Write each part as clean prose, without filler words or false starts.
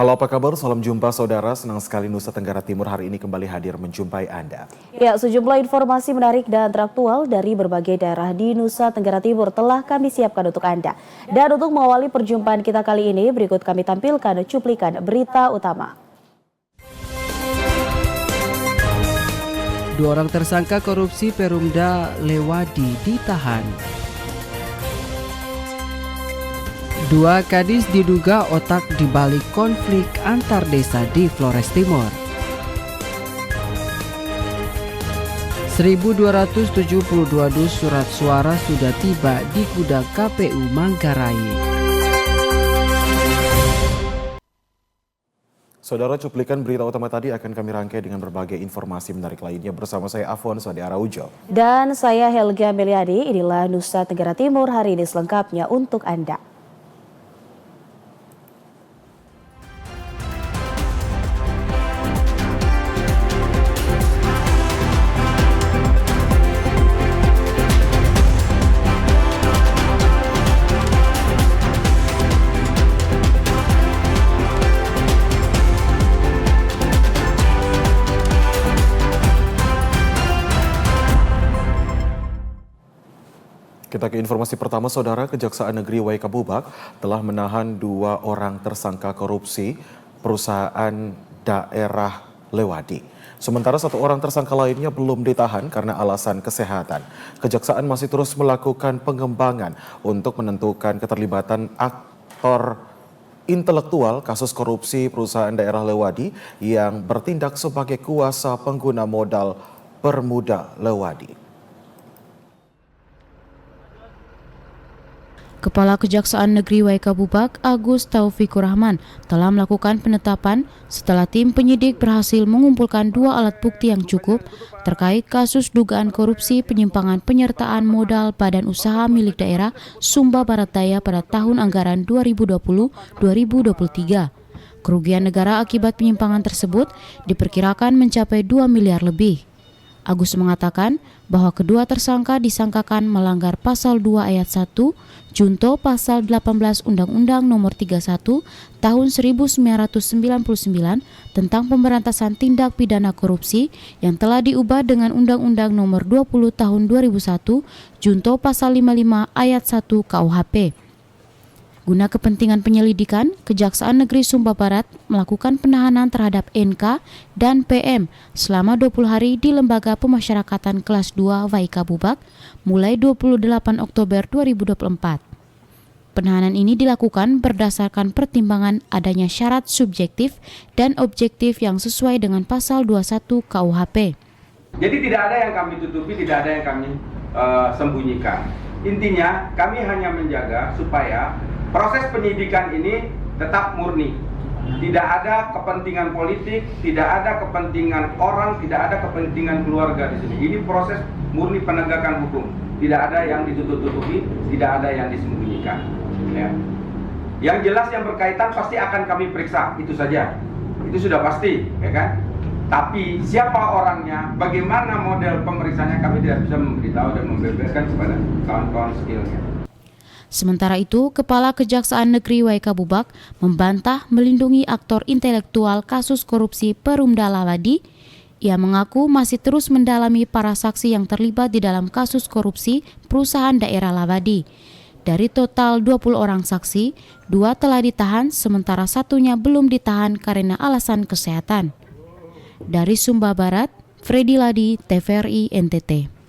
Halo, apa kabar? Salam jumpa saudara. Senang sekali Nusa Tenggara Timur hari ini kembali hadir menjumpai Anda. Ya, sejumlah informasi menarik dan teraktual dari berbagai daerah di Nusa Tenggara Timur telah kami siapkan untuk Anda. Dan untuk mengawali perjumpaan kita kali ini, berikut kami tampilkan cuplikan berita utama. Dua orang tersangka korupsi Perumda Lewadi ditahan. Dua gadis diduga otak dibalik konflik antar desa di Flores Timur. 1.272 dus surat suara sudah tiba di gudang KPU Manggarai. Saudara, cuplikan berita utama tadi akan kami rangkai dengan berbagai informasi menarik lainnya bersama saya Afwan Sadi Araujo. Dan saya Helga Meliadi, inilah Nusa Tenggara Timur hari ini selengkapnya untuk Anda. Kita ke informasi pertama, saudara. Kejaksaan Negeri Waikabubak telah menahan 2 orang tersangka korupsi perusahaan daerah Lewadi. Sementara 1 orang tersangka lainnya belum ditahan karena alasan kesehatan. Kejaksaan masih terus melakukan pengembangan untuk menentukan keterlibatan aktor intelektual kasus korupsi perusahaan daerah Lewadi yang bertindak sebagai kuasa pengguna modal Permuda Lewadi. Kepala Kejaksaan Negeri Waikabubak Agus Taufikur Rahman telah melakukan penetapan setelah tim penyidik berhasil mengumpulkan 2 alat bukti yang cukup terkait kasus dugaan korupsi penyimpangan penyertaan modal badan usaha milik daerah Sumba Barat Daya pada tahun anggaran 2020-2023. Kerugian negara akibat penyimpangan tersebut diperkirakan mencapai 2 miliar lebih. Agus mengatakan bahwa kedua tersangka disangkakan melanggar pasal 2 ayat 1 junto pasal 18 Undang-Undang Nomor 31 Tahun 1999 tentang pemberantasan tindak pidana korupsi yang telah diubah dengan Undang-Undang Nomor 20 Tahun 2001 junto pasal 55 ayat 1 KUHP. Guna kepentingan penyelidikan, Kejaksaan Negeri Sumba Barat melakukan penahanan terhadap NK dan PM selama 20 hari di Lembaga Pemasyarakatan Kelas 2 Waikabubak mulai 28 Oktober 2024. Penahanan ini dilakukan berdasarkan pertimbangan adanya syarat subjektif dan objektif yang sesuai dengan pasal 21 KUHP. Jadi tidak ada yang kami tutupi, tidak ada yang kami sembunyikan. Intinya kami hanya menjaga supaya proses penyidikan ini tetap murni. Tidak ada kepentingan politik, tidak ada kepentingan orang, tidak ada kepentingan keluarga di sini. Ini proses murni penegakan hukum. Tidak ada yang ditutup-tutupi, tidak ada yang disembunyikan. Ya. Yang jelas yang berkaitan pasti akan kami periksa, itu saja. Itu sudah pasti, ya kan? Tapi siapa orangnya, bagaimana model pemeriksaannya kami tidak bisa memberitahu dan membeberkan kepada kawan-kawan skillnya. Sementara itu, Kepala Kejaksaan Negeri Waikabubak membantah melindungi aktor intelektual kasus korupsi Perumda Lewadi. Ia mengaku masih terus mendalami para saksi yang terlibat di dalam kasus korupsi perusahaan daerah Lewadi. Dari total 20 orang saksi, 2 telah ditahan sementara 1-nya belum ditahan karena alasan kesehatan. Dari Sumba Barat, Freddy Ladi, TVRI NTT.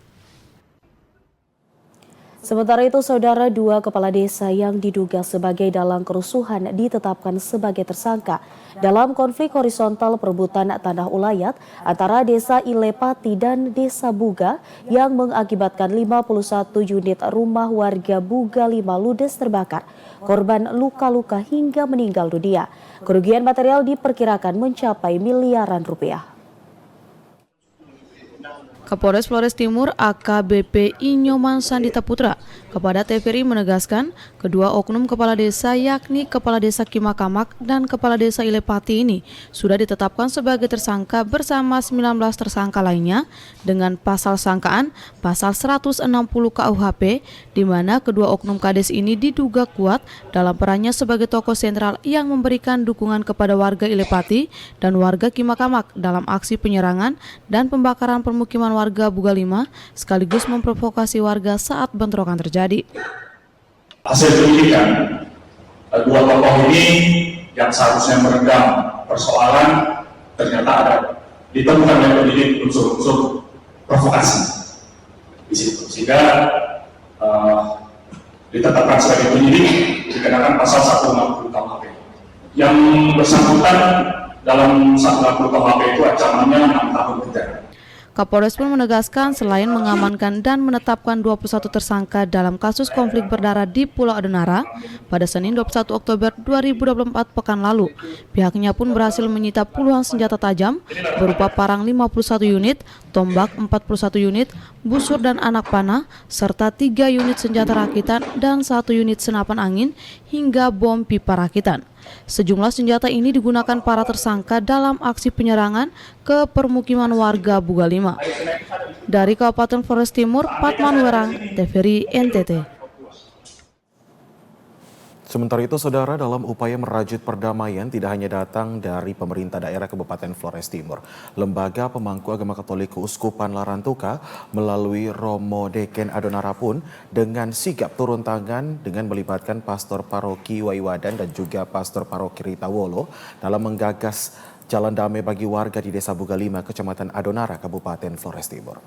Sementara itu, saudara, 2 kepala desa yang diduga sebagai dalang kerusuhan ditetapkan sebagai tersangka dalam konflik horizontal perebutan tanah ulayat antara desa Ilepati dan desa Buga yang mengakibatkan 51 unit rumah warga Buga 5 ludes terbakar. Korban luka-luka hingga meninggal dunia. Kerugian material diperkirakan mencapai miliaran rupiah. Kapolres Flores Timur AKBP Inyoman Sandita Putra kepada TVRI menegaskan kedua oknum kepala desa yakni Kepala Desa Kimakamak dan Kepala Desa Ilepati ini sudah ditetapkan sebagai tersangka bersama 19 tersangka lainnya dengan pasal sangkaan pasal 160 KUHP di mana kedua oknum kades ini diduga kuat dalam perannya sebagai tokoh sentral yang memberikan dukungan kepada warga Ilepati dan warga Kimakamak dalam aksi penyerangan dan pembakaran permukiman warga Buga 5 sekaligus memprovokasi warga saat bentrokan terjadi. Hasil penyidikan, dua tokoh ini yang seharusnya meredam persoalan ternyata ada ditemukan oleh penyidik unsur-unsur provokasi di situ, sehingga ditetapkan sebagai penyidik dikenakan pasal 160 KUHP. Yang bersangkutan dalam 160 KUHP itu ancamannya 6 tahun penjara. Kapolres pun menegaskan selain mengamankan dan menetapkan 21 tersangka dalam kasus konflik berdarah di Pulau Adonara pada Senin 21 Oktober 2024 pekan lalu, pihaknya pun berhasil menyita puluhan senjata tajam berupa parang 51 unit, tombak 41 unit, busur dan anak panah, serta 3 unit senjata rakitan dan 1 unit senapan angin hingga bom pipa rakitan. Sejumlah senjata ini digunakan para tersangka dalam aksi penyerangan ke permukiman warga Buga 5. Dari Kabupaten Flores Timur, Patman Werang, TVRI NTT. Sementara itu, saudara, dalam upaya merajut perdamaian tidak hanya datang dari pemerintah daerah Kabupaten Flores Timur. Lembaga Pemangku Agama Katolik Keuskupan Larantuka melalui Romo Deken Adonara pun dengan sigap turun tangan dengan melibatkan Pastor Paroki Waiwadan dan juga Pastor Paroki Ritawolo dalam menggagas jalan damai bagi warga di Desa Buga 5, Kecamatan Adonara, Kabupaten Flores Timur.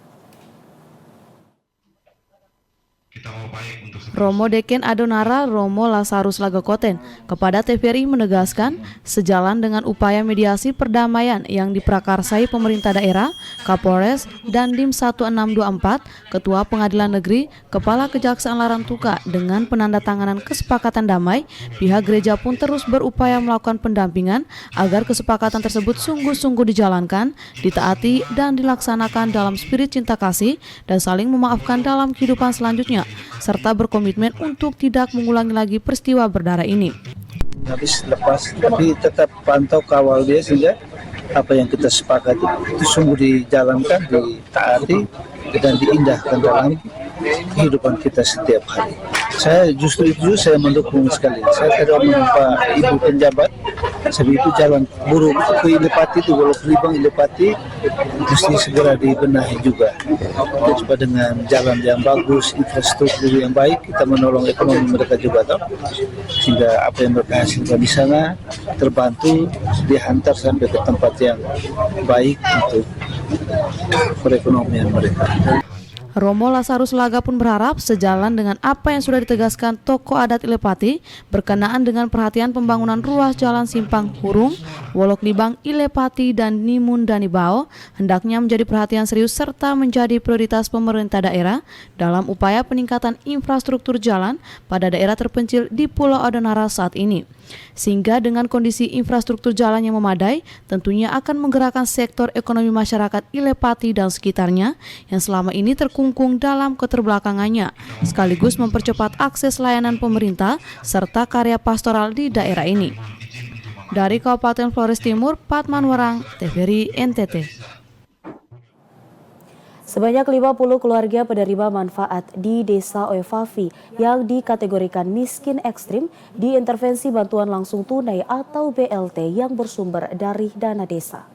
Romo Deken Adonara Romo Lazarus Lagakoten kepada TVRI menegaskan sejalan dengan upaya mediasi perdamaian yang diprakarsai pemerintah daerah, Kapolres, dan Dim 1624, Ketua Pengadilan Negeri, Kepala Kejaksaan Larantuka dengan penandatanganan kesepakatan damai, pihak gereja pun terus berupaya melakukan pendampingan agar kesepakatan tersebut sungguh-sungguh dijalankan, ditaati, dan dilaksanakan dalam spirit cinta kasih dan saling memaafkan dalam kehidupan selanjutnya, serta berkomitmen untuk tidak mengulangi lagi peristiwa berdarah ini. Habis lepas, tapi tetap pantau kawal dia sehingga apa yang kita sepakati itu sungguh dijalankan, ditaati, dan diindahkan dalam kehidupan kita setiap hari. Saya justru itu saya mendukung sekali. Saya tidak menumpa ibu penjabat, sebab itu jalan buruk ke Ilepati itu, kalau Kelibang Ilepati mesti segera dibenahi juga. Coba dengan jalan yang bagus, infrastruktur yang baik, kita menolong ekonomi mereka juga, toh, sehingga apa yang mereka hasilkan di sana terbantu dihantar sampai ke tempat yang baik untuk perekonomian mereka. Romo Lazarus Laga pun berharap sejalan dengan apa yang sudah ditegaskan tokoh adat Ilepati berkenaan dengan perhatian pembangunan ruas jalan Simpang Hurung, Wolok Libang, Ilepati, dan Nimun Danibao hendaknya menjadi perhatian serius serta menjadi prioritas pemerintah daerah dalam upaya peningkatan infrastruktur jalan pada daerah terpencil di Pulau Adonara saat ini. Sehingga dengan kondisi infrastruktur jalan yang memadai, tentunya akan menggerakkan sektor ekonomi masyarakat Ilepati dan sekitarnya yang selama ini terkungkung dalam keterbelakangannya, sekaligus mempercepat akses layanan pemerintah serta karya pastoral di daerah ini. Dari Kabupaten Flores Timur, Patman Werang, TVRI NTT. Sebanyak 50 keluarga penerima manfaat di Desa Oevavi yang dikategorikan miskin ekstrim diintervensi bantuan langsung tunai atau BLT yang bersumber dari dana desa.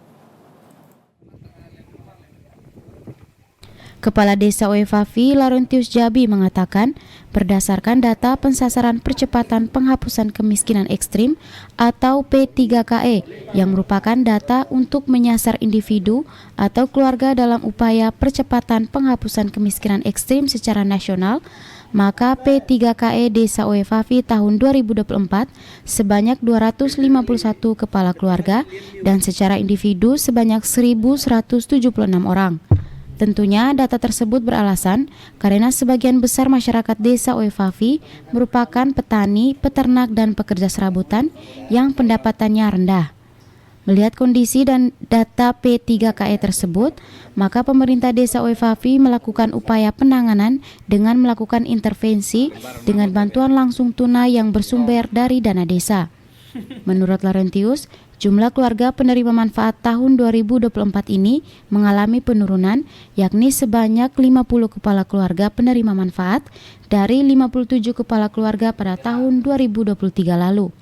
Kepala Desa Oevavi Laurentius Jabi mengatakan, berdasarkan data pensasaran percepatan penghapusan kemiskinan ekstrim atau P3KE yang merupakan data untuk menyasar individu atau keluarga dalam upaya percepatan penghapusan kemiskinan ekstrim secara nasional, maka P3KE Desa Oevavi tahun 2024 sebanyak 251 kepala keluarga dan secara individu sebanyak 1.176 orang. Tentunya data tersebut beralasan karena sebagian besar masyarakat Desa Oevavi merupakan petani, peternak, dan pekerja serabutan yang pendapatannya rendah. Melihat kondisi dan data P3KE tersebut, maka pemerintah desa Oevavi melakukan upaya penanganan dengan melakukan intervensi dengan bantuan langsung tunai yang bersumber dari dana desa. Menurut Laurentius, jumlah keluarga penerima manfaat tahun 2024 ini mengalami penurunan, yakni sebanyak 50 kepala keluarga penerima manfaat dari 57 kepala keluarga pada tahun 2023 lalu.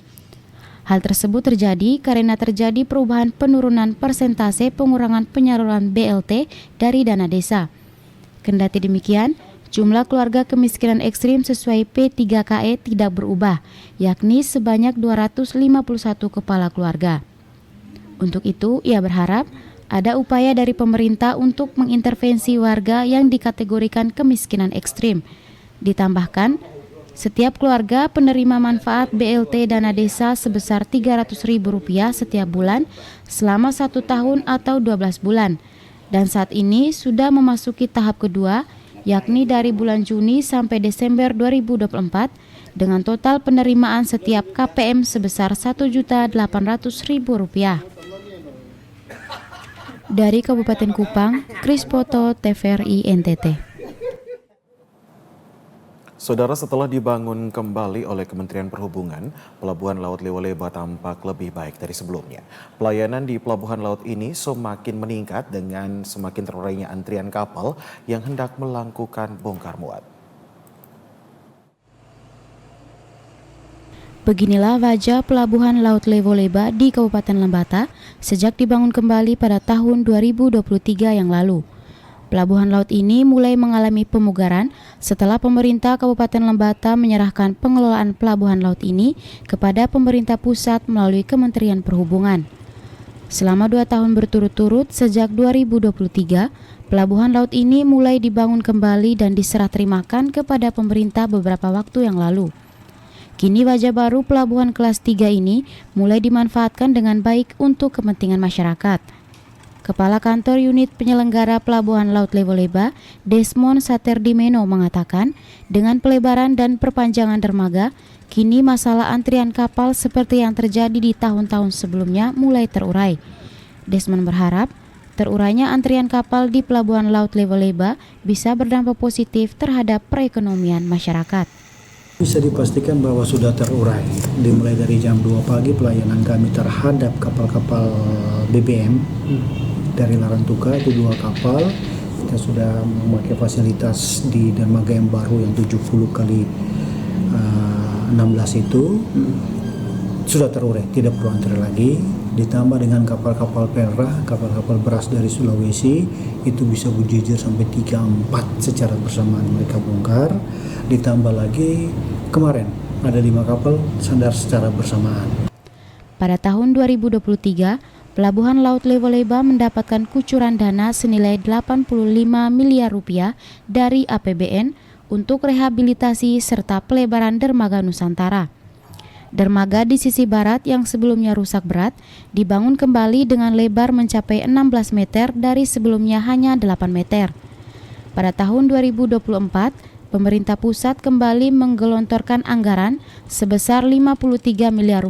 Hal tersebut terjadi karena terjadi perubahan penurunan persentase pengurangan penyaluran BLT dari dana desa. Kendati demikian, jumlah keluarga kemiskinan ekstrim sesuai P3KE tidak berubah, yakni sebanyak 251 kepala keluarga. Untuk itu, ia berharap ada upaya dari pemerintah untuk mengintervensi warga yang dikategorikan kemiskinan ekstrim. Ditambahkan, setiap keluarga penerima manfaat BLT dana desa sebesar Rp300.000 setiap bulan selama 1 tahun atau 12 bulan. Dan saat ini sudah memasuki tahap kedua, yakni dari bulan Juni sampai Desember 2024 dengan total penerimaan setiap KPM sebesar Rp1.800.000. Dari Kabupaten Kupang, Krispoto, TVRI NTT. Saudara, setelah dibangun kembali oleh Kementerian Perhubungan, Pelabuhan Laut Lewoleba tampak lebih baik dari sebelumnya. Pelayanan di Pelabuhan Laut ini semakin meningkat dengan semakin terurainya antrian kapal yang hendak melakukan bongkar muat. Beginilah wajah Pelabuhan Laut Lewoleba di Kabupaten Lembata sejak dibangun kembali pada tahun 2023 yang lalu. Pelabuhan laut ini mulai mengalami pemugaran setelah pemerintah Kabupaten Lembata menyerahkan pengelolaan pelabuhan laut ini kepada pemerintah pusat melalui Kementerian Perhubungan. Selama 2 tahun berturut-turut sejak 2023, pelabuhan laut ini mulai dibangun kembali dan diserah terimakan kepada pemerintah beberapa waktu yang lalu. Kini wajah baru pelabuhan kelas 3 ini mulai dimanfaatkan dengan baik untuk kepentingan masyarakat. Kepala Kantor Unit Penyelenggara Pelabuhan Laut Lewoleba, Desmond Saterdimeno mengatakan, dengan pelebaran dan perpanjangan dermaga, kini masalah antrian kapal seperti yang terjadi di tahun-tahun sebelumnya mulai terurai. Desmond berharap, terurainya antrian kapal di Pelabuhan Laut Lewoleba bisa berdampak positif terhadap perekonomian masyarakat. Bisa dipastikan bahwa sudah terurai. Dimulai dari jam 2 pagi pelayanan kami terhadap kapal-kapal BBM dari Larantuka itu 2 kapal. Kita sudah memakai fasilitas di dermaga yang baru yang 70 kali 16 itu sudah terurai, tidak perlu antri lagi. Ditambah dengan kapal-kapal perah, kapal-kapal beras dari Sulawesi itu bisa berjejer sampai 3-4 secara bersamaan mereka bongkar. Ditambah lagi kemarin ada 5 kapal sandar secara bersamaan. Pada tahun 2023, Pelabuhan Laut Lewoleba mendapatkan kucuran dana senilai Rp85 miliar dari APBN untuk rehabilitasi serta pelebaran dermaga Nusantara. Dermaga di sisi barat yang sebelumnya rusak berat dibangun kembali dengan lebar mencapai 16 meter dari sebelumnya hanya 8 meter. Pada tahun 2024, pemerintah pusat kembali menggelontorkan anggaran sebesar Rp53 miliar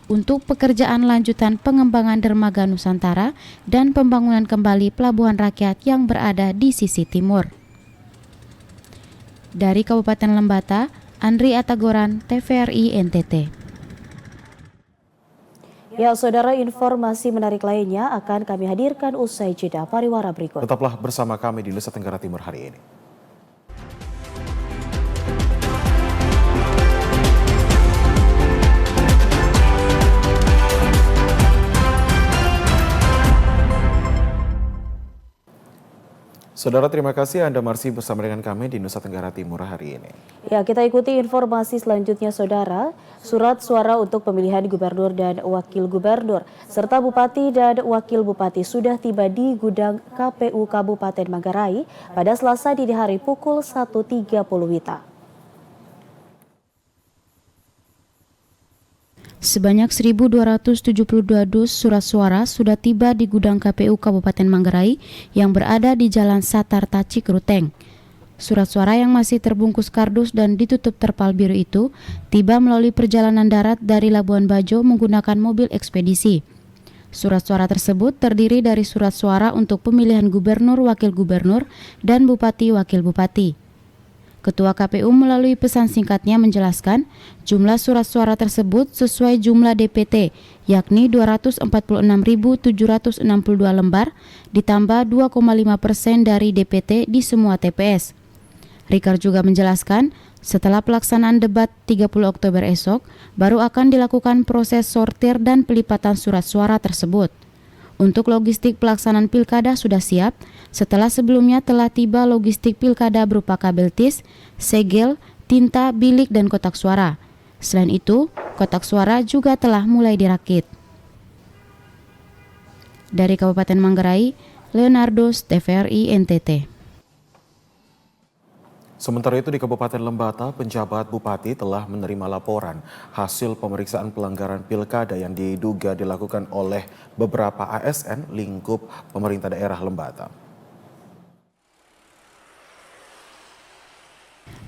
untuk pekerjaan lanjutan pengembangan dermaga Nusantara dan pembangunan kembali pelabuhan rakyat yang berada di sisi timur. Dari Kabupaten Lembata, Andri Atagoran, TVRI NTT. Ya, saudara, informasi menarik lainnya akan kami hadirkan usai jeda pariwara berikut. Tetaplah bersama kami di Nusa Tenggara Timur hari ini. Saudara, terima kasih Anda masih bersama dengan kami di Nusa Tenggara Timur hari ini. Ya, kita ikuti informasi selanjutnya, saudara. Surat suara untuk pemilihan gubernur dan wakil gubernur, serta bupati dan wakil bupati sudah tiba di gudang KPU Kabupaten Manggarai pada Selasa dini hari pukul 1.30 WITA. Sebanyak 1.272 dus surat suara sudah tiba di gudang KPU Kabupaten Manggarai yang berada di Jalan Satar Taci Keruteng. Surat suara yang masih terbungkus kardus dan ditutup terpal biru itu tiba melalui perjalanan darat dari Labuan Bajo menggunakan mobil ekspedisi. Surat suara tersebut terdiri dari surat suara untuk pemilihan gubernur, wakil gubernur, dan bupati, wakil bupati. Ketua KPU melalui pesan singkatnya menjelaskan jumlah surat suara tersebut sesuai jumlah DPT, yakni 246.762 lembar, ditambah 2,5% dari DPT di semua TPS. Rikard juga menjelaskan, setelah pelaksanaan debat 30 Oktober esok, baru akan dilakukan proses sortir dan pelipatan surat suara tersebut. Untuk logistik pelaksanaan pilkada sudah siap, setelah sebelumnya telah tiba logistik pilkada berupa kabel tis, segel, tinta, bilik, dan kotak suara. Selain itu, kotak suara juga telah mulai dirakit. Dari Kabupaten Manggarai, Leonardo, TVRI NTT. Sementara itu di Kabupaten Lembata, penjabat bupati telah menerima laporan hasil pemeriksaan pelanggaran pilkada yang diduga dilakukan oleh beberapa ASN lingkup pemerintah daerah Lembata.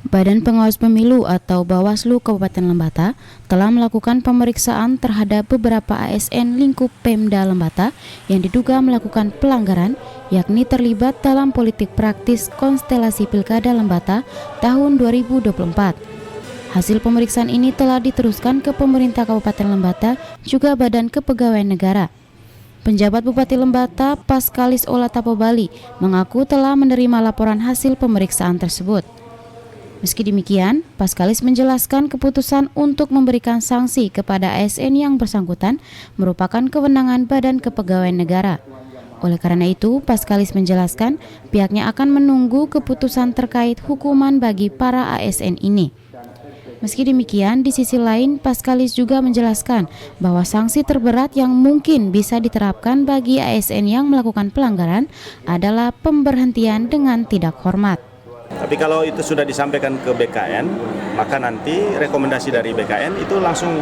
Badan Pengawas Pemilu atau Bawaslu Kabupaten Lembata telah melakukan pemeriksaan terhadap beberapa ASN lingkup Pemda Lembata yang diduga melakukan pelanggaran, yakni terlibat dalam politik praktis konstelasi Pilkada Lembata tahun 2024. Hasil pemeriksaan ini telah diteruskan ke pemerintah Kabupaten Lembata juga Badan Kepegawaian Negara. Penjabat Bupati Lembata, Paskalis Olatapo Bali, mengaku telah menerima laporan hasil pemeriksaan tersebut. Meski demikian, Paskalis menjelaskan keputusan untuk memberikan sanksi kepada ASN yang bersangkutan merupakan kewenangan Badan Kepegawaian Negara. Oleh karena itu, Paskalis menjelaskan pihaknya akan menunggu keputusan terkait hukuman bagi para ASN ini. Meski demikian, di sisi lain, Paskalis juga menjelaskan bahwa sanksi terberat yang mungkin bisa diterapkan bagi ASN yang melakukan pelanggaran adalah pemberhentian dengan tidak hormat. Tapi kalau itu sudah disampaikan ke BKN, maka nanti rekomendasi dari BKN itu langsung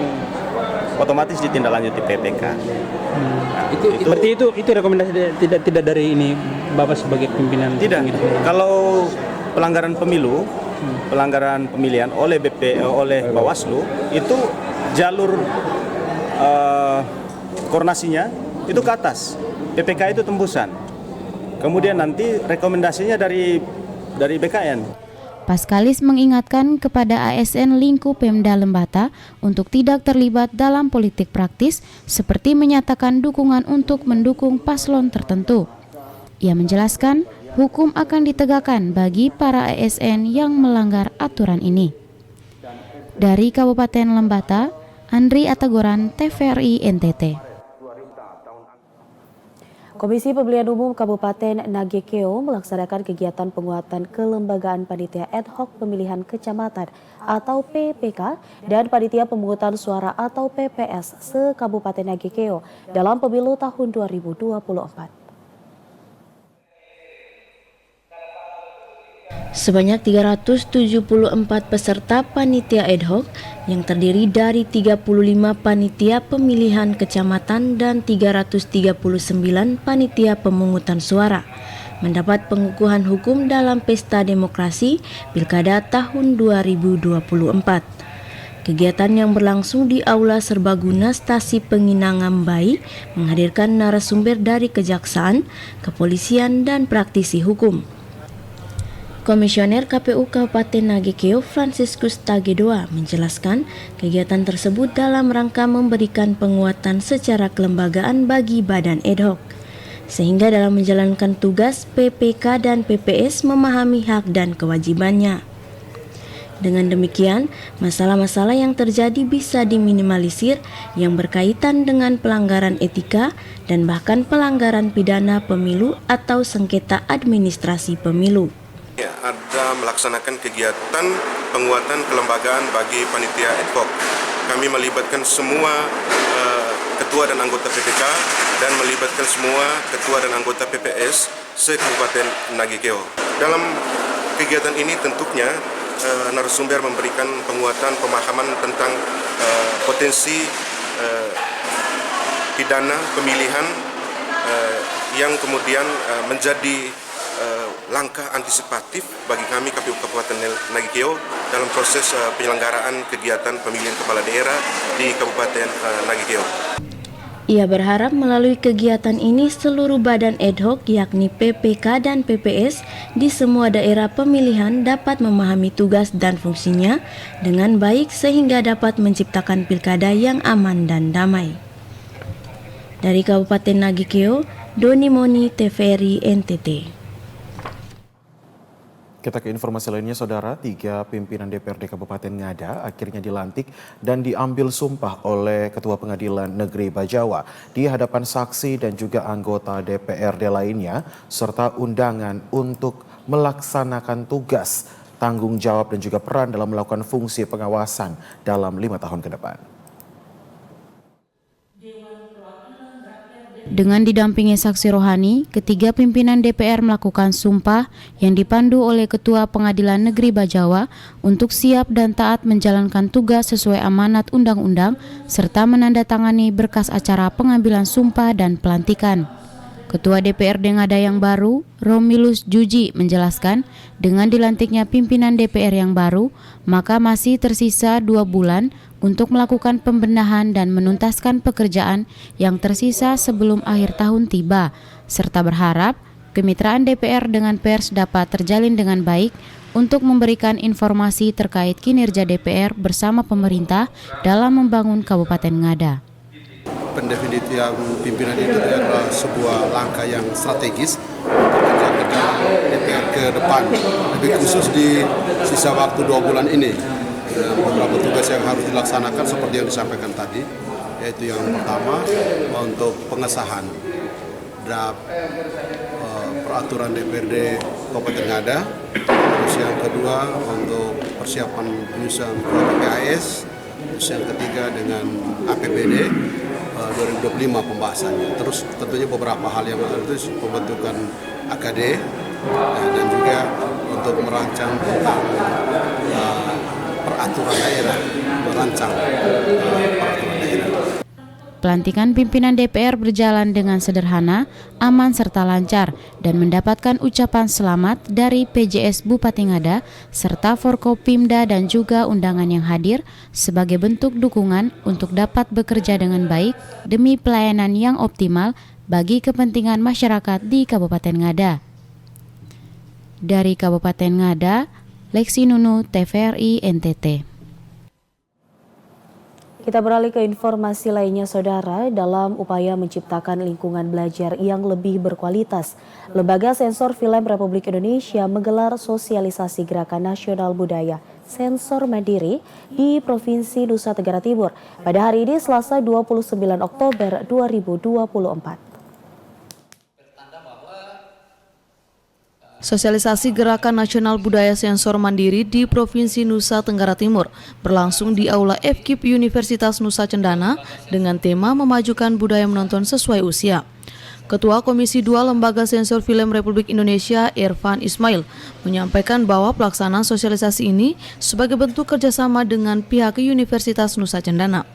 otomatis ditindaklanjuti PPK. Nah, berarti itu rekomendasi tidak dari ini Bapak sebagai pimpinan? Tidak. Kalau pelanggaran pemilu, pelanggaran pemilihan oleh oleh Bawaslu itu jalur koordinasinya itu ke atas, PPK itu tembusan. Kemudian nanti rekomendasinya dari BKN. Paskalis mengingatkan kepada ASN lingkup Pemda Lembata untuk tidak terlibat dalam politik praktis seperti menyatakan dukungan untuk mendukung paslon tertentu. Ia menjelaskan hukum akan ditegakkan bagi para ASN yang melanggar aturan ini. Dari Kabupaten Lembata, Andri Atagoran, TVRI NTT. Komisi Pemilihan Umum Kabupaten Nagekeo melaksanakan kegiatan penguatan kelembagaan panitia ad hoc pemilihan kecamatan atau PPK dan panitia pemungutan suara atau PPS se-Kabupaten Nagekeo dalam pemilu tahun 2024. Sebanyak 374 peserta panitia ad hoc yang terdiri dari 35 panitia pemilihan kecamatan dan 339 panitia pemungutan suara mendapat pengukuhan hukum dalam pesta demokrasi Pilkada tahun 2024. Kegiatan yang berlangsung di Aula Serbaguna Stasi Penginangan Bai menghadirkan narasumber dari kejaksaan, kepolisian, dan praktisi hukum. Komisioner KPU Kabupaten Nagekeo Franciscus Tagedoa menjelaskan kegiatan tersebut dalam rangka memberikan penguatan secara kelembagaan bagi badan ad hoc, sehingga dalam menjalankan tugas PPK dan PPS memahami hak dan kewajibannya. Dengan demikian, masalah-masalah yang terjadi bisa diminimalisir yang berkaitan dengan pelanggaran etika dan bahkan pelanggaran pidana pemilu atau sengketa administrasi pemilu. Ada melaksanakan kegiatan penguatan kelembagaan bagi panitia ad hoc. Kami melibatkan semua ketua dan anggota PPK dan melibatkan semua ketua dan anggota PPS se-Kabupaten Nagekeo. Dalam kegiatan ini tentunya narasumber memberikan penguatan pemahaman tentang potensi pidana pemilihan yang kemudian menjadi langkah antisipatif bagi kami KPU Kabupaten Nagekeo dalam proses penyelenggaraan kegiatan pemilihan kepala daerah di Kabupaten Nagekeo. Ia berharap melalui kegiatan ini seluruh badan ad hoc yakni PPK dan PPS di semua daerah pemilihan dapat memahami tugas dan fungsinya dengan baik sehingga dapat menciptakan pilkada yang aman dan damai. Dari Kabupaten Nagikeo, Doni Moni, TVRI NTT. Kita ke informasi lainnya, Saudara. 3 pimpinan DPRD Kabupaten Ngada akhirnya dilantik dan diambil sumpah oleh Ketua Pengadilan Negeri Bajawa di hadapan saksi dan juga anggota DPRD lainnya, serta undangan untuk melaksanakan tugas, tanggung jawab dan juga peran dalam melakukan fungsi pengawasan dalam 5 tahun ke depan. Dengan didampingi saksi rohani, ketiga pimpinan DPR melakukan sumpah yang dipandu oleh Ketua Pengadilan Negeri Bajawa untuk siap dan taat menjalankan tugas sesuai amanat undang-undang serta menandatangani berkas acara pengambilan sumpah dan pelantikan. Ketua DPRD Ngada yang baru, Romilus Juji, menjelaskan dengan dilantiknya pimpinan DPR yang baru, maka masih tersisa 2 bulan untuk melakukan pembenahan dan menuntaskan pekerjaan yang tersisa sebelum akhir tahun tiba, serta berharap kemitraan DPR dengan pers dapat terjalin dengan baik untuk memberikan informasi terkait kinerja DPR bersama pemerintah dalam membangun Kabupaten Ngada. Pendefinisian pimpinan itu adalah sebuah langkah yang strategis untuk kerja DPR ke depan, lebih khusus di sisa waktu 2 bulan ini. Beberapa tugas yang harus dilaksanakan seperti yang disampaikan tadi, yaitu yang pertama untuk pengesahan draft peraturan DPRD Kabupaten Ngada, terus yang kedua untuk persiapan penyusunan PPAS, terus yang ketiga dengan APBD 2025 pembahasannya. Terus tentunya beberapa hal yang ada itu pembentukan AKD dan juga untuk merancang tentang peraturan daerah, merancang peraturan daerah. Pelantikan pimpinan DPR berjalan dengan sederhana, aman serta lancar dan mendapatkan ucapan selamat dari PJS Bupati Ngada serta Forkopimda dan juga undangan yang hadir sebagai bentuk dukungan untuk dapat bekerja dengan baik demi pelayanan yang optimal bagi kepentingan masyarakat di Kabupaten Ngada. Dari Kabupaten Ngada, Lexi Nunu, TVRI NTT. Kita beralih ke informasi lainnya, Saudara. Dalam upaya menciptakan lingkungan belajar yang lebih berkualitas, Lembaga Sensor Film Republik Indonesia menggelar sosialisasi Gerakan Nasional Budaya Sensor Mandiri di Provinsi Nusa Tenggara Timur pada hari ini, Selasa 29 Oktober 2024. Sosialisasi Gerakan Nasional Budaya Sensor Mandiri di Provinsi Nusa Tenggara Timur berlangsung di Aula FKIP Universitas Nusa Cendana dengan tema memajukan budaya menonton sesuai usia. Ketua Komisi 2 Lembaga Sensor Film Republik Indonesia, Irfan Ismail, menyampaikan bahwa pelaksanaan sosialisasi ini sebagai bentuk kerjasama dengan pihak Universitas Nusa Cendana.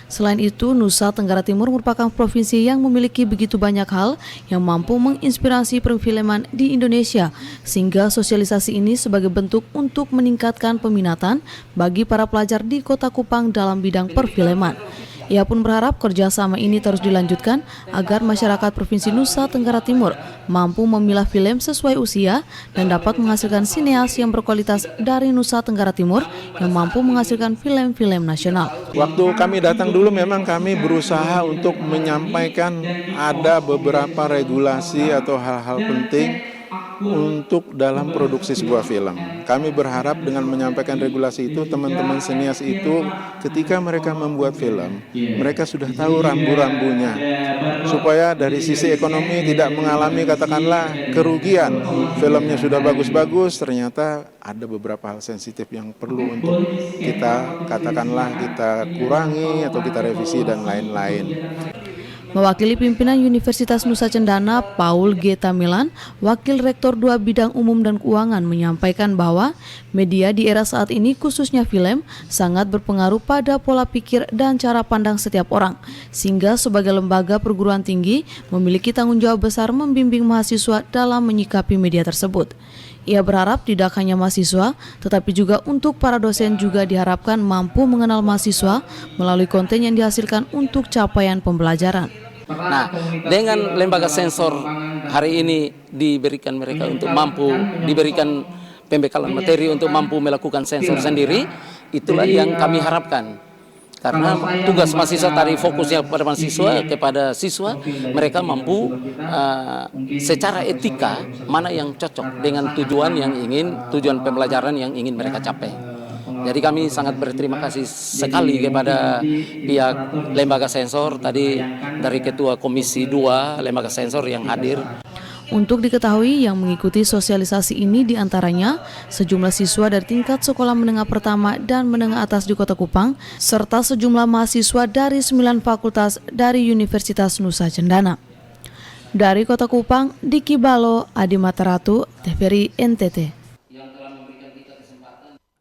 Selain itu, Nusa Tenggara Timur merupakan provinsi yang memiliki begitu banyak hal yang mampu menginspirasi perfilman di Indonesia, sehingga sosialisasi ini sebagai bentuk untuk meningkatkan peminatan bagi para pelajar di Kota Kupang dalam bidang perfilman. Ia pun berharap kerjasama ini terus dilanjutkan agar masyarakat Provinsi Nusa Tenggara Timur mampu memilah film sesuai usia dan dapat menghasilkan sineas yang berkualitas dari Nusa Tenggara Timur yang mampu menghasilkan film-film nasional. Waktu kami datang dulu memang kami berusaha untuk menyampaikan ada beberapa regulasi atau hal-hal penting untuk dalam produksi sebuah film. Kami berharap dengan menyampaikan regulasi itu, teman-teman sinias itu ketika mereka membuat film, mereka sudah tahu rambu-rambunya, supaya dari sisi ekonomi tidak mengalami katakanlah kerugian. Filmnya sudah bagus-bagus, ternyata ada beberapa hal sensitif yang perlu untuk kita katakanlah kita kurangi atau kita revisi dan lain-lain. Mewakili pimpinan Universitas Nusa Cendana, Paul G. Tamilan, Wakil Rektor 2 Bidang Umum dan Keuangan, menyampaikan bahwa media di era saat ini, khususnya film, sangat berpengaruh pada pola pikir dan cara pandang setiap orang, sehingga sebagai lembaga perguruan tinggi memiliki tanggung jawab besar membimbing mahasiswa dalam menyikapi media tersebut. Ia berharap tidak hanya mahasiswa, tetapi juga untuk para dosen juga diharapkan mampu mengenal mahasiswa melalui konten yang dihasilkan untuk capaian pembelajaran. Nah, dengan lembaga sensor hari ini diberikan mereka untuk mampu diberikan pembekalan materi untuk mampu melakukan sensor sendiri, itulah yang kami harapkan. Karena tugas mahasiswa tadi fokusnya kepada siswa, mereka mampu secara etika mana yang cocok dengan tujuan pembelajaran yang ingin mereka capai. Jadi kami sangat berterima kasih sekali kepada pihak lembaga sensor tadi dari Ketua Komisi 2 lembaga sensor yang hadir. Untuk diketahui yang mengikuti sosialisasi ini diantaranya sejumlah siswa dari tingkat sekolah menengah pertama dan menengah atas di Kota Kupang, serta sejumlah mahasiswa dari 9 fakultas dari Universitas Nusa Cendana. Dari Kota Kupang, Diki Balo, Adi Mataratu, TVRI NTT.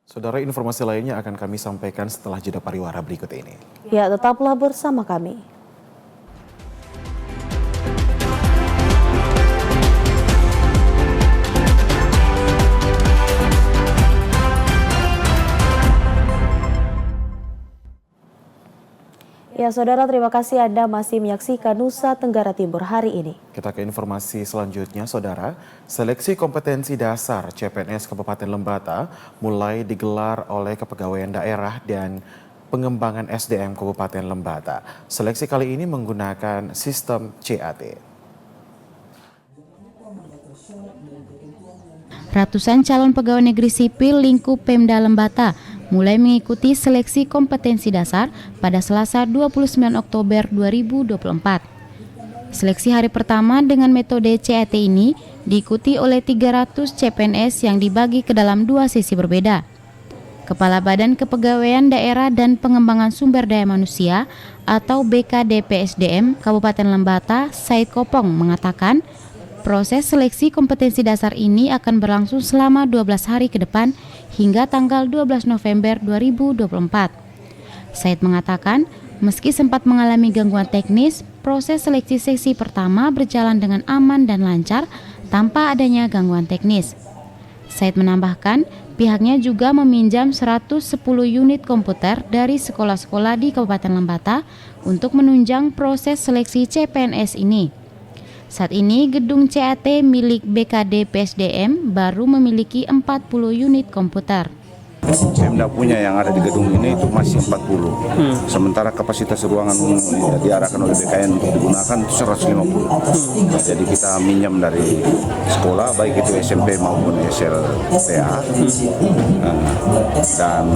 Saudara, informasi lainnya akan kami sampaikan setelah jeda pariwara berikut ini. Ya, tetaplah bersama kami. Ya, saudara, terima kasih Anda masih menyaksikan Nusa Tenggara Timur hari ini. Kita ke informasi selanjutnya, saudara. Seleksi kompetensi dasar CPNS Kabupaten Lembata mulai digelar oleh Kepegawaian Daerah dan Pengembangan SDM Kabupaten Lembata. Seleksi kali ini menggunakan sistem CAT. Ratusan calon pegawai negeri sipil lingkup Pemda Lembata mulai mengikuti seleksi kompetensi dasar pada Selasa 29 Oktober 2024. Seleksi hari pertama dengan metode CAT ini diikuti oleh 300 CPNS yang dibagi ke dalam 2 sesi berbeda. Kepala Badan Kepegawaian Daerah dan Pengembangan Sumber Daya Manusia atau BKDPSDM Kabupaten Lembata, Said Kopong, mengatakan proses seleksi kompetensi dasar ini akan berlangsung selama 12 hari ke depan hingga tanggal 12 November 2024. Said mengatakan, meski sempat mengalami gangguan teknis, proses seleksi sesi pertama berjalan dengan aman dan lancar tanpa adanya gangguan teknis. Said menambahkan, pihaknya juga meminjam 110 unit komputer dari sekolah-sekolah di Kabupaten Lembata untuk menunjang proses seleksi CPNS ini. Saat ini, gedung CAT milik BKD PSDM baru memiliki 40 unit komputer. Pemda punya yang ada di gedung ini itu masih 40. Sementara kapasitas ruangan yang diarahkan oleh BKN untuk digunakan itu 150. Jadi kita minjam dari sekolah, baik itu SMP maupun SLTA. Dan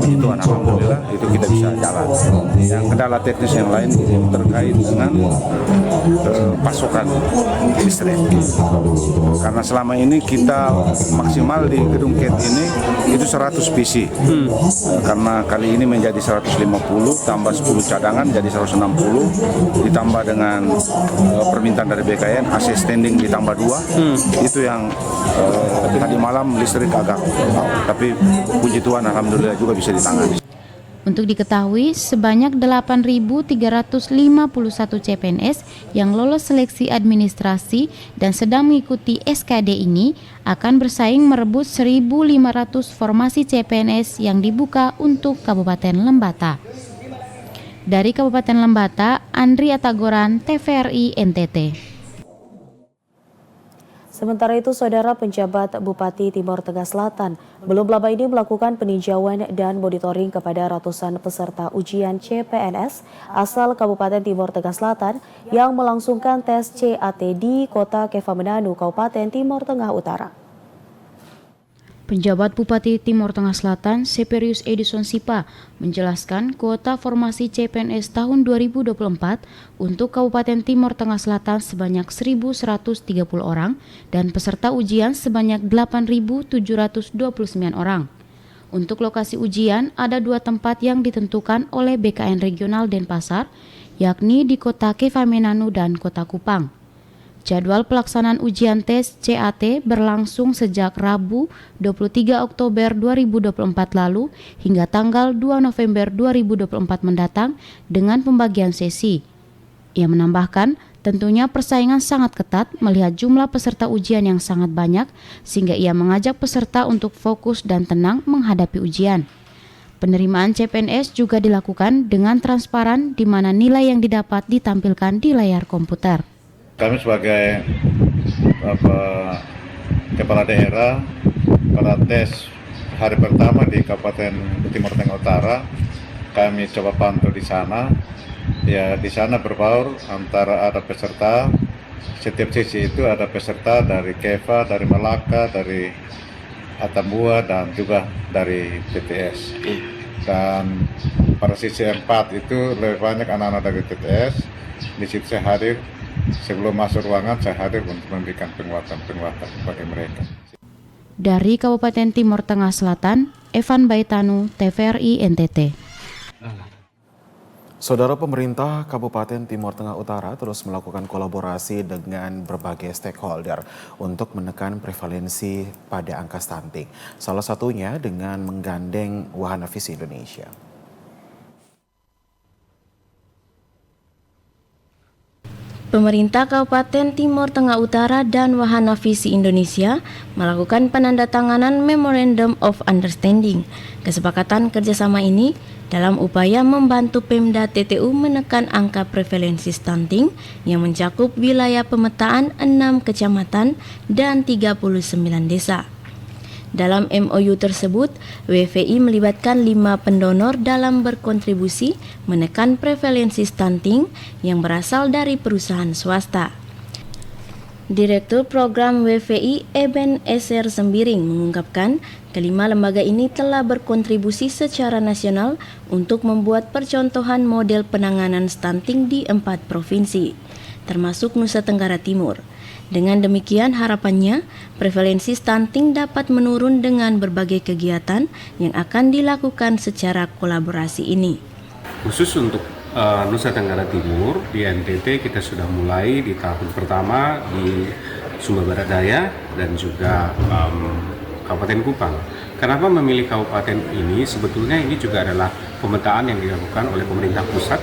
puji Tuhan, alhamdulillah itu kita bisa jalan. Yang kendala teknis yang lain itu terkait dengan pasokan listrik. Karena selama ini kita maksimal di gedung CAT ini itu 100 PC. Karena kali ini menjadi 150 tambah 10 cadangan jadi 160, ditambah dengan permintaan dari BKN AC standing ditambah 2. Itu yang tadi malam listrik agak tapi puji Tuhan alhamdulillah juga bisa ditangani. Untuk diketahui, sebanyak 8.351 CPNS yang lolos seleksi administrasi dan sedang mengikuti SKD ini akan bersaing merebut 1.500 formasi CPNS yang dibuka untuk Kabupaten Lembata. Dari Kabupaten Lembata, Andri Atagoran, TVRI NTT. Sementara itu, saudara, penjabat Bupati Timor Tengah Selatan belum lama ini melakukan peninjauan dan monitoring kepada ratusan peserta ujian CPNS asal Kabupaten Timor Tengah Selatan yang melangsungkan tes CAT di Kota Kefamenanu, Kabupaten Timor Tengah Utara. Penjabat Bupati Timor Tengah Selatan, Seperius Edison Sipa, menjelaskan kuota formasi CPNS tahun 2024 untuk Kabupaten Timor Tengah Selatan sebanyak 1.130 orang dan peserta ujian sebanyak 8.729 orang. Untuk lokasi ujian, ada 2 tempat yang ditentukan oleh BKN Regional Denpasar, yakni di Kota Kefamenanu dan Kota Kupang. Jadwal pelaksanaan ujian tes CAT berlangsung sejak Rabu 23 Oktober 2024 lalu hingga tanggal 2 November 2024 mendatang dengan pembagian sesi. Ia menambahkan, Tentunya persaingan sangat ketat melihat jumlah peserta ujian yang sangat banyak, sehingga ia mengajak peserta untuk fokus dan tenang menghadapi ujian. Penerimaan CPNS juga dilakukan dengan transparan di mana nilai yang didapat ditampilkan di layar komputer. Kami sebagai kepala daerah pada tes hari pertama di Kabupaten Timur Tengah Utara, kami coba pantau di sana. Ya, di sana berbaur antara ada peserta, setiap sisi itu ada peserta dari KEVA, dari Malaka, dari Atambua, dan juga dari TTS. Dan pada sisi 4 itu lebih banyak anak-anak dari TTS. Di situ saya hadir, sebelum masuk ruangan saya hadir untuk memberikan penguatan bagi mereka. Dari Kabupaten Timur Tengah Selatan, Evan Baitanu, TVRI NTT. Saudara, pemerintah Kabupaten Timur Tengah Utara terus melakukan kolaborasi dengan berbagai stakeholder untuk menekan prevalensi pada angka stunting. Salah satunya dengan menggandeng Wahana Visi Indonesia. Pemerintah Kabupaten Timur Tengah Utara dan Wahana Visi Indonesia melakukan penandatanganan Memorandum of Understanding. Kesepakatan kerjasama ini dalam upaya membantu Pemda TTU menekan angka prevalensi stunting yang mencakup wilayah pemetaan 6 kecamatan dan 39 desa. Dalam MOU tersebut, WVI melibatkan 5 pendonor dalam berkontribusi menekan prevalensi stunting yang berasal dari perusahaan swasta. Direktur Program WVI Eben Eser Sembiring mengungkapkan kelima lembaga ini telah berkontribusi secara nasional untuk membuat percontohan model penanganan stunting di 4 provinsi, termasuk Nusa Tenggara Timur. Dengan demikian harapannya prevalensi stunting dapat menurun dengan berbagai kegiatan yang akan dilakukan secara kolaborasi ini. Khusus untuk Nusa Tenggara Timur di NTT kita sudah mulai di tahun pertama di Sumba Barat Daya dan juga Kabupaten Kupang. Kenapa memilih kabupaten ini? Sebetulnya ini juga adalah pemetaan yang dilakukan oleh pemerintah pusat.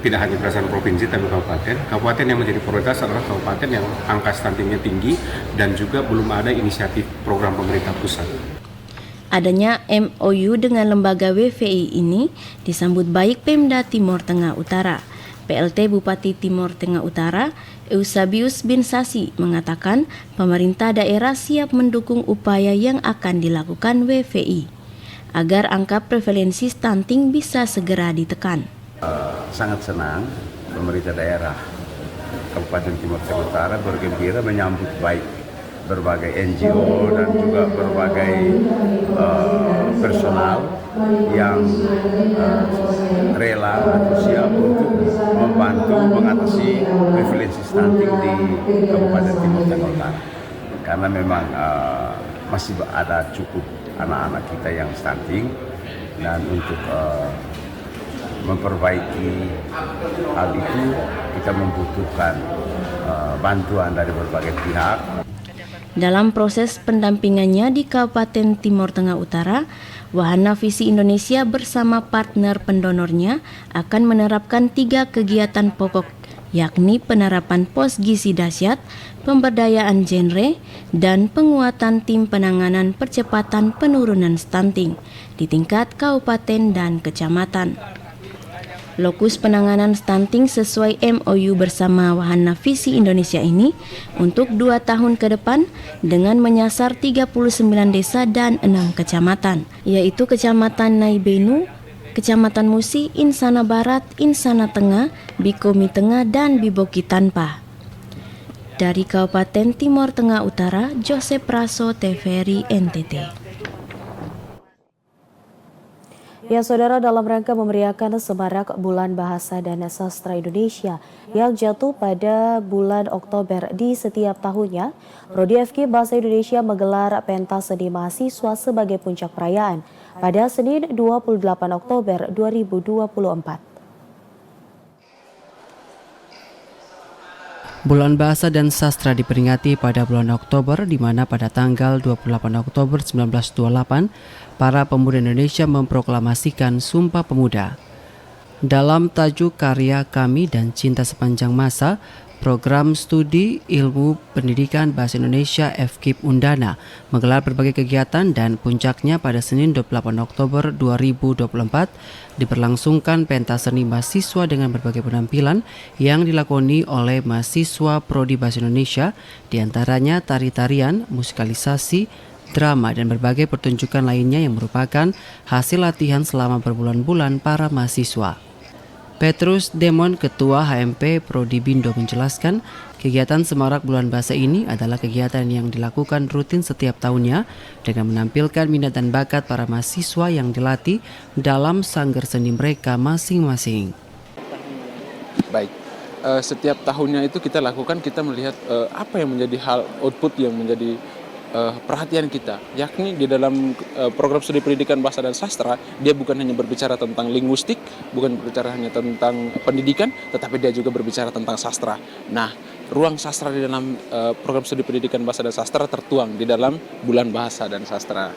Tidak hanya berdasarkan provinsi tapi kabupaten. Kabupaten yang menjadi prioritas adalah kabupaten yang angka stuntingnya tinggi dan juga belum ada inisiatif program pemerintah pusat. Adanya MOU dengan lembaga WVI ini disambut baik Pemda Timur Tengah Utara. PLT Bupati Timur Tengah Utara, Eusabius bin Sasi, mengatakan pemerintah daerah siap mendukung upaya yang akan dilakukan WVI agar angka prevalensi stunting bisa segera ditekan. Sangat senang pemerintah daerah Kabupaten Timur Tengah Utara bergembira menyambut baik berbagai NGO dan juga berbagai personal yang rela atau siap untuk membantu mengatasi prevalensi stunting di Kabupaten Timur Tengah Utara. Karena memang masih ada cukup anak-anak kita yang stunting, dan untuk memperbaiki hal itu kita membutuhkan bantuan dari berbagai pihak. Dalam proses pendampingannya di Kabupaten Timur Tengah Utara, Wahana Visi Indonesia bersama partner pendonornya akan menerapkan 3 kegiatan pokok, yakni penerapan pos gizi dahsyat, pemberdayaan genre, dan penguatan tim penanganan percepatan penurunan stunting di tingkat kabupaten dan kecamatan. Lokus penanganan stunting sesuai MOU bersama Wahana Visi Indonesia ini untuk 2 tahun ke depan dengan menyasar 39 desa dan 6 kecamatan, yaitu Kecamatan Naibenu, Kecamatan Musi, Insana Barat, Insana Tengah, Bikomi Tengah, dan Biboki Tanpa. Dari Kabupaten Timur Tengah Utara, Joseph Praso, TVRI NTT. Ya, saudara, dalam rangka memeriahkan Semarak Bulan Bahasa dan Sastra Indonesia yang jatuh pada bulan Oktober di setiap tahunnya, Prodi FK Bahasa Indonesia menggelar pentas seni mahasiswa sebagai puncak perayaan pada Senin 28 Oktober 2024. Bulan Bahasa dan Sastra diperingati pada bulan Oktober, di mana pada tanggal 28 Oktober 1928, para pemuda Indonesia memproklamasikan Sumpah Pemuda. Dalam tajuk karya Kami dan Cinta Sepanjang Masa, Program Studi Ilmu Pendidikan Bahasa Indonesia FKIP Undana menggelar berbagai kegiatan dan puncaknya pada Senin 28 Oktober 2024 diberlangsungkan pentas seni mahasiswa dengan berbagai penampilan yang dilakoni oleh mahasiswa Prodi Bahasa Indonesia, diantaranya tari-tarian, musikalisasi, drama, dan berbagai pertunjukan lainnya yang merupakan hasil latihan selama berbulan-bulan para mahasiswa. Petrus Demon, Ketua HMP Prodi Bindo menjelaskan, kegiatan Semarak Bulan Bahasa ini adalah kegiatan yang dilakukan rutin setiap tahunnya dengan menampilkan minat dan bakat para mahasiswa yang dilatih dalam sanggar seni mereka masing-masing. Baik, setiap tahunnya itu kita lakukan, kita melihat apa yang menjadi hal output yang menjadi perhatian kita, yakni di dalam program studi pendidikan bahasa dan sastra, dia bukan hanya berbicara tentang linguistik, bukan berbicara hanya tentang pendidikan, tetapi dia juga berbicara tentang sastra. Nah, ruang sastra di dalam program studi pendidikan bahasa dan sastra tertuang di dalam Bulan Bahasa dan Sastra.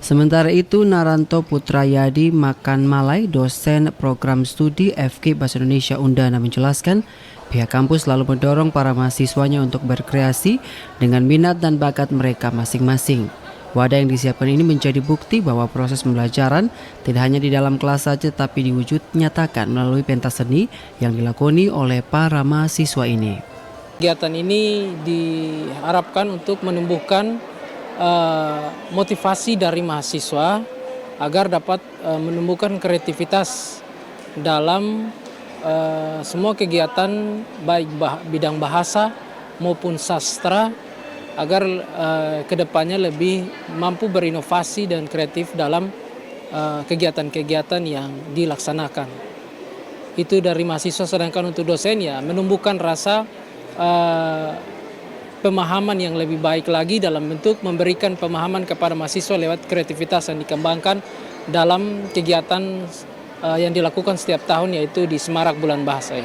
Sementara itu, Naranto Putrayadi Makan Malai, dosen program studi FKIP Bahasa Indonesia Undana menjelaskan, pihak kampus selalu mendorong para mahasiswanya untuk berkreasi dengan minat dan bakat mereka masing-masing. Wadah yang disiapkan ini menjadi bukti bahwa proses pembelajaran tidak hanya di dalam kelas saja, tapi diwujud nyatakan melalui pentas seni yang dilakoni oleh para mahasiswa ini. Kegiatan ini diharapkan untuk menumbuhkan motivasi dari mahasiswa agar dapat menumbuhkan kreativitas dalam semua kegiatan baik bidang bahasa maupun sastra agar kedepannya lebih mampu berinovasi dan kreatif dalam kegiatan-kegiatan yang dilaksanakan. Itu dari mahasiswa, sedangkan untuk dosen ya menumbuhkan rasa pemahaman yang lebih baik lagi dalam bentuk memberikan pemahaman kepada mahasiswa lewat kreativitas yang dikembangkan dalam kegiatan yang dilakukan setiap tahun, yaitu di Semarak Bulan Bahasa.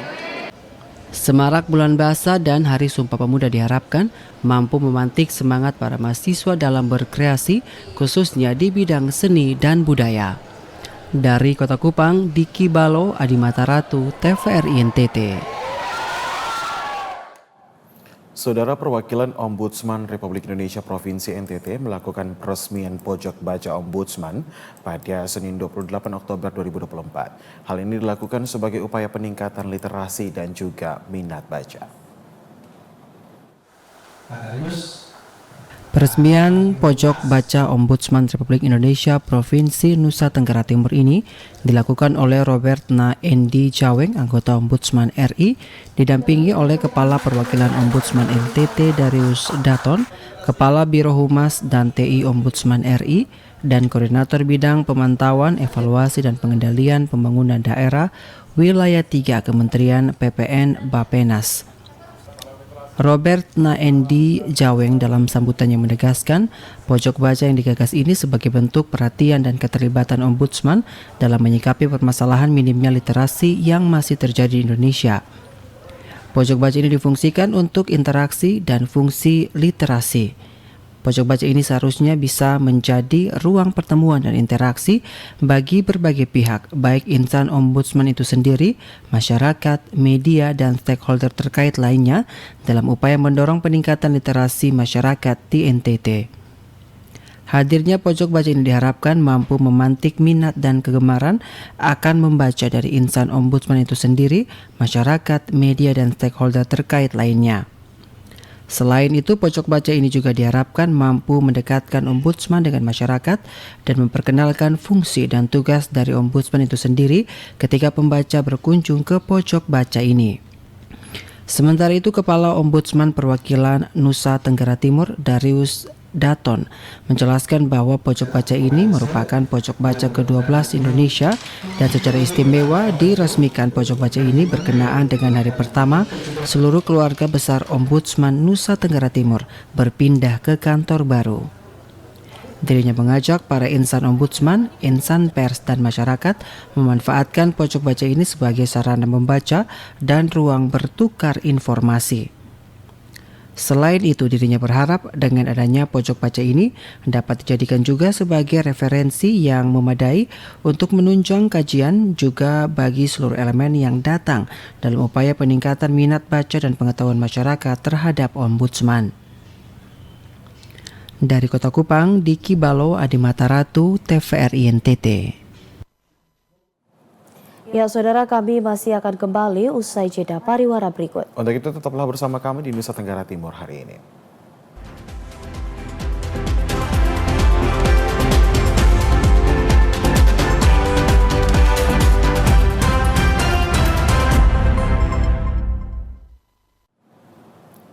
Semarak Bulan Bahasa dan Hari Sumpah Pemuda diharapkan mampu memantik semangat para mahasiswa dalam berkreasi, khususnya di bidang seni dan budaya. Dari Kota Kupang, Diki Balo, Adi Mataratu, TVRI NTT. Saudara, perwakilan Ombudsman Republik Indonesia Provinsi NTT melakukan peresmian pojok baca Ombudsman pada Senin 28 Oktober 2024. Hal ini dilakukan sebagai upaya peningkatan literasi dan juga minat baca. Peresmian pojok baca Ombudsman Republik Indonesia Provinsi Nusa Tenggara Timur ini dilakukan oleh Robert Na Endi Jaweng, anggota Ombudsman RI, didampingi oleh Kepala Perwakilan Ombudsman NTT Darius Daton, Kepala Biro Humas dan TI Ombudsman RI, dan Koordinator Bidang Pemantauan, Evaluasi dan Pengendalian Pembangunan Daerah Wilayah 3 Kementerian PPN Bapenas. Robert Naendi Jaweng dalam sambutannya menegaskan pojok baca yang digagas ini sebagai bentuk perhatian dan keterlibatan Ombudsman dalam menyikapi permasalahan minimnya literasi yang masih terjadi di Indonesia. Pojok baca ini difungsikan untuk interaksi dan fungsi literasi. Pojok baca ini seharusnya bisa menjadi ruang pertemuan dan interaksi bagi berbagai pihak, baik insan Ombudsman itu sendiri, masyarakat, media, dan stakeholder terkait lainnya dalam upaya mendorong peningkatan literasi masyarakat di NTT. Hadirnya pojok baca ini diharapkan mampu memantik minat dan kegemaran akan membaca dari insan Ombudsman itu sendiri, masyarakat, media, dan stakeholder terkait lainnya. Selain itu, pojok baca ini juga diharapkan mampu mendekatkan Ombudsman dengan masyarakat dan memperkenalkan fungsi dan tugas dari Ombudsman itu sendiri ketika pembaca berkunjung ke pojok baca ini. Sementara itu, Kepala Ombudsman Perwakilan Nusa Tenggara Timur, Darius Daton, menjelaskan bahwa pojok baca ini merupakan pojok baca ke-12 Indonesia dan secara istimewa diresmikan pojok baca ini berkenaan dengan hari pertama seluruh keluarga besar Ombudsman Nusa Tenggara Timur berpindah ke kantor baru. Dirinya mengajak para insan Ombudsman, insan pers, dan masyarakat memanfaatkan pojok baca ini sebagai sarana membaca dan ruang bertukar informasi. Selain itu, dirinya berharap dengan adanya pojok baca ini dapat dijadikan juga sebagai referensi yang memadai untuk menunjang kajian juga bagi seluruh elemen yang datang dalam upaya peningkatan minat baca dan pengetahuan masyarakat terhadap Ombudsman. Dari Kota Kupang, Diki Balo, Adimata Ratu, TVRI NTT. Ya, saudara, kami masih akan kembali usai jeda pariwara berikut. Untuk itu tetaplah bersama kami di Nusa Tenggara Timur hari ini.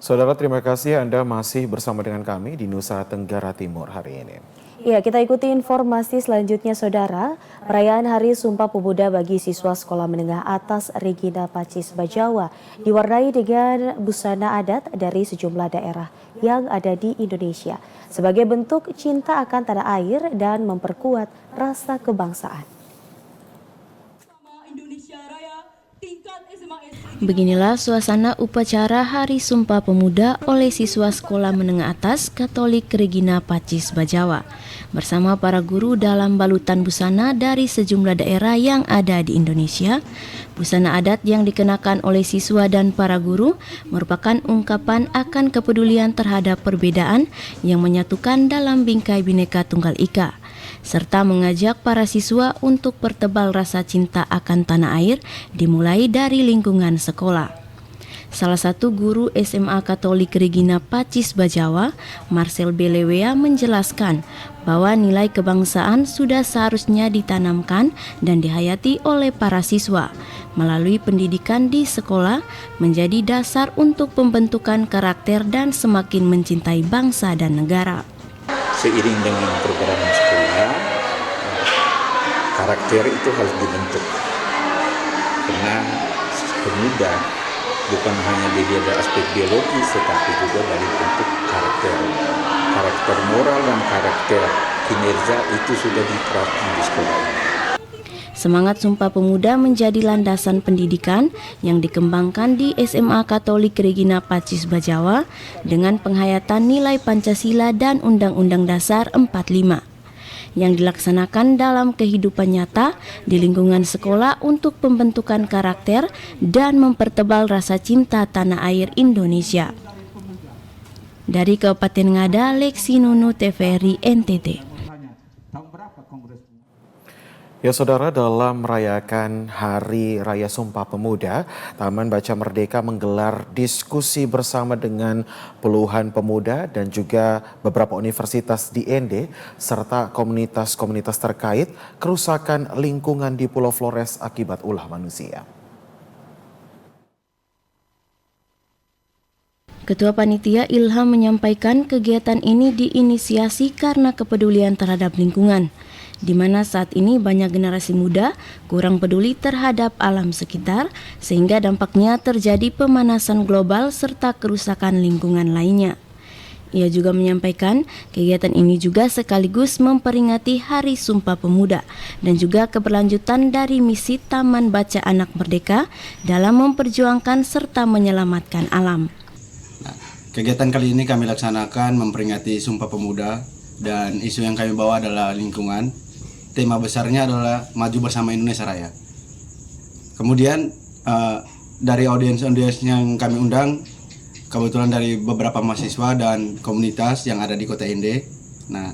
Saudara, terima kasih Anda masih bersama dengan kami di Nusa Tenggara Timur hari ini. Ya, kita ikuti informasi selanjutnya, saudara. Perayaan Hari Sumpah Pemuda bagi siswa Sekolah Menengah Atas Regina Pacis Bajawa diwarnai dengan busana adat dari sejumlah daerah yang ada di Indonesia sebagai bentuk cinta akan tanah air dan memperkuat rasa kebangsaan. Beginilah suasana upacara Hari Sumpah Pemuda oleh siswa Sekolah Menengah Atas Katolik Regina Pacis Bajawa bersama para guru dalam balutan busana dari sejumlah daerah yang ada di Indonesia. Busana adat yang dikenakan oleh siswa dan para guru merupakan ungkapan akan kepedulian terhadap perbedaan yang menyatukan dalam bingkai Bhinneka Tunggal Ika, serta mengajak para siswa untuk pertebal rasa cinta akan tanah air dimulai dari lingkungan sekolah. Salah satu guru SMA Katolik Regina Pacis Bajawa, Marcel Belewea, menjelaskan bahwa nilai kebangsaan sudah seharusnya ditanamkan dan dihayati oleh para siswa melalui pendidikan di sekolah menjadi dasar untuk pembentukan karakter dan semakin mencintai bangsa dan negara. Seiring dengan program sekolah, karakter itu harus dibentuk karena pemuda bukan hanya dilihat dari aspek biologis tetapi juga dari bentuk karakter moral dan karakter kinerja itu sudah diterapkan di sekolah. Semangat Sumpah Pemuda menjadi landasan pendidikan yang dikembangkan di SMA Katolik Regina Pacis Bajawa dengan penghayatan nilai Pancasila dan Undang-Undang Dasar 45 yang dilaksanakan dalam kehidupan nyata di lingkungan sekolah untuk pembentukan karakter dan mempertebal rasa cinta tanah air Indonesia. Dari Kabupaten Ngada, Lexi Nunu, TVRI NTT. Ya saudara, dalam merayakan Hari Raya Sumpah Pemuda, Taman Baca Merdeka menggelar diskusi bersama dengan puluhan pemuda dan juga beberapa universitas di ND serta komunitas-komunitas terkait kerusakan lingkungan di Pulau Flores akibat ulah manusia. Ketua Panitia Ilham menyampaikan kegiatan ini diinisiasi karena kepedulian terhadap lingkungan, di mana saat ini banyak generasi muda kurang peduli terhadap alam sekitar sehingga dampaknya terjadi pemanasan global serta kerusakan lingkungan lainnya. Ia juga menyampaikan kegiatan ini juga sekaligus memperingati Hari Sumpah Pemuda dan juga keberlanjutan dari misi Taman Baca Anak Merdeka dalam memperjuangkan serta menyelamatkan alam. Kegiatan kali ini kami laksanakan memperingati Sumpah Pemuda dan isu yang kami bawa adalah lingkungan. Tema besarnya adalah maju bersama Indonesia Raya. Kemudian dari audiens-audiens yang kami undang, kebetulan dari beberapa mahasiswa dan komunitas yang ada di Kota ND. Nah,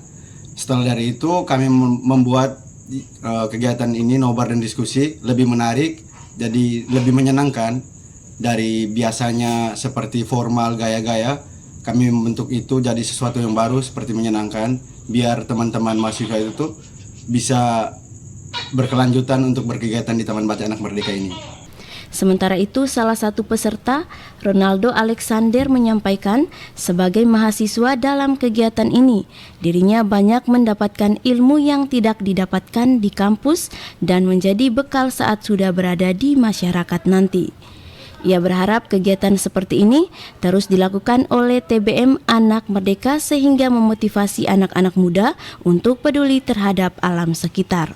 setelah dari itu kami membuat kegiatan ini nobar dan diskusi lebih menarik, jadi lebih menyenangkan. Dari biasanya seperti formal gaya-gaya, kami membentuk itu jadi sesuatu yang baru seperti menyenangkan, biar teman-teman mahasiswa itu bisa berkelanjutan untuk berkegiatan di Taman Baca Anak Merdeka ini. Sementara itu, salah satu peserta, Ronaldo Alexander, menyampaikan sebagai mahasiswa dalam kegiatan ini, dirinya banyak mendapatkan ilmu yang tidak didapatkan di kampus dan menjadi bekal saat sudah berada di masyarakat nanti. Ia berharap kegiatan seperti ini terus dilakukan oleh TBM Anak Merdeka sehingga memotivasi anak-anak muda untuk peduli terhadap alam sekitar.